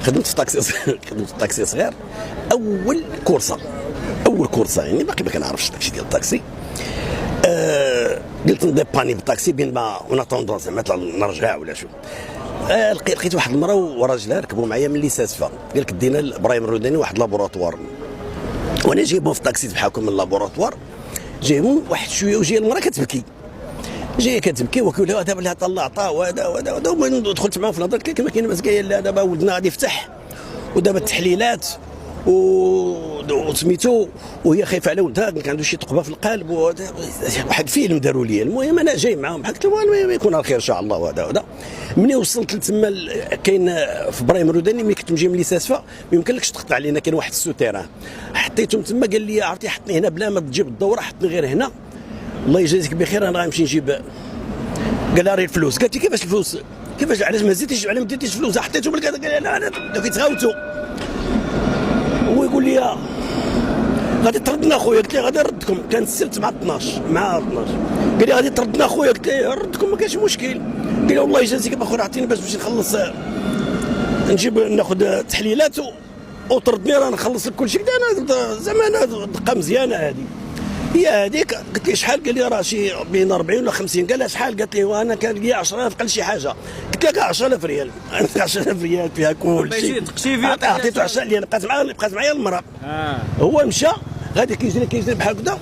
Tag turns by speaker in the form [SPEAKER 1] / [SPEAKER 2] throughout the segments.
[SPEAKER 1] خدمت في طاكسي خدمت في طاكسي صغير. اول كورسه يعني باقي ما كنعرفش داكشي ديال الطاكسي. قلت نديباني بالطاكسي بين ما وناتوندون زعما نرجع ولا شو. لقيت واحد المراه وراجلها ركبوا معايا من ليساسفا، قال لك دينا لابراهيم الروداني واحد لابوراتوار، وانا جايبهم في الطاكسي بحالكم من اللابوراتوار، جايبهم واحد شويه وجايه المراه كتبكي، جايه كتبكي وكل هذا دابا اللي الله عطاه وهذا دخلت معاه في الهضره كما كاين باس قايل لا دابا ولدنا غادي يفتح ودابا التحليلات وسميتو وهي خايفه على ولدها، كان عنده شي ثقبه في القلب واحد فيلم داروا لي. المهم انا جاي معاهم قلت له يكون على خير ان شاء الله وهذا. ملي وصلت لتما كاين في ابراهيم الروداني ملي كنت نجي من ليساسفا ما يمكنلكش تقطع علينا، كاين واحد السوتيران حطيتهم تما، قال لي عرفتي حطني هنا بلا ما تجيب الدوره، حطني غير هنا الله يجازيك بخير انا غنمشي نجيب. قال لها ري الفلوس، قالت لي كيفاش الفلوس كيفاش علاش ما زدتيش على ما ديتيش فلوس حطيتهم لك. قال لي انا كيتغاوتوا هو يقول لي غادي تردنا خويا، قلت له غادي نردكم، كان السبت مع 12 قال لي غادي تردنا خويا، قلت له نردكم ما كاينش مشكل. قال لي والله يجازيك اخويا عطيني باش نمشي نخلص نجيب ناخذ تحليلات وطردني راه نخلص لك كل شيء. انا زعما انا دقه مزيانه هذه هي هذيك. قلت لي شحال؟ قال لي راه شي بين 40 ولا 50. قال لها شحال؟ قالت لي وانا كان لي 10,000 قال شي حاجه. قلت لها 10,000 ريال 10,000 ريال فيها كل شيء. عطيته 10 اللي بقات معايا المراه. هو مشى غادي كيجري بحال هكذا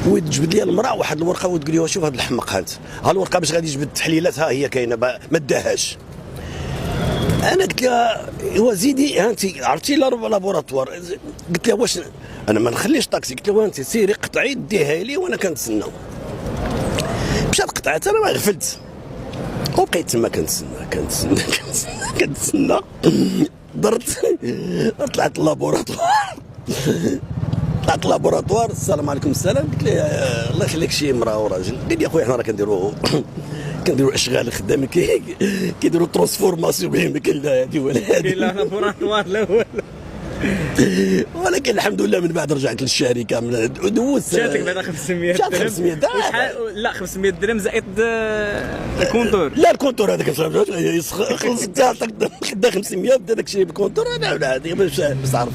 [SPEAKER 1] وتجبد لي المراه واحد الورقه وتقول لي شوف هذا الحمق ها الورقه باش غادي يجبد التحليلات ها هي كاينه ما داهاش. انا قلت لها هو زيدي ها انت عرفتي لابوراتوار. قلت لها واش انا ما نخليش طاكسي، قلت له انت سيري قطعي ديها لي وانا كنتسنى. مشات قطعت انا ما غفلت وبقيت تما كنتسنى درت طلعت اللابوراتوار السلام عليكم السلام. قلت له الله يخليك شي امراه وراجل. قال لي اخويا حنا راه كنديروا اشغال خدامين كيديروا ترانسفورماسيون بهم ما كاين لا هذه ولا هذه،
[SPEAKER 2] كاين لا لابوراتوار الاول.
[SPEAKER 1] ولكن الحمد لله من بعد رجعت للشركه دوزت
[SPEAKER 2] جاتك بعدا 500 درهم.
[SPEAKER 1] 500 درهم
[SPEAKER 2] لا 500 درهم زائد الكونتور.
[SPEAKER 1] لا الكونتور هذاك خلص خدا 500 بدا داك الشيء بالكونتور. هذا هذه باش تعرف.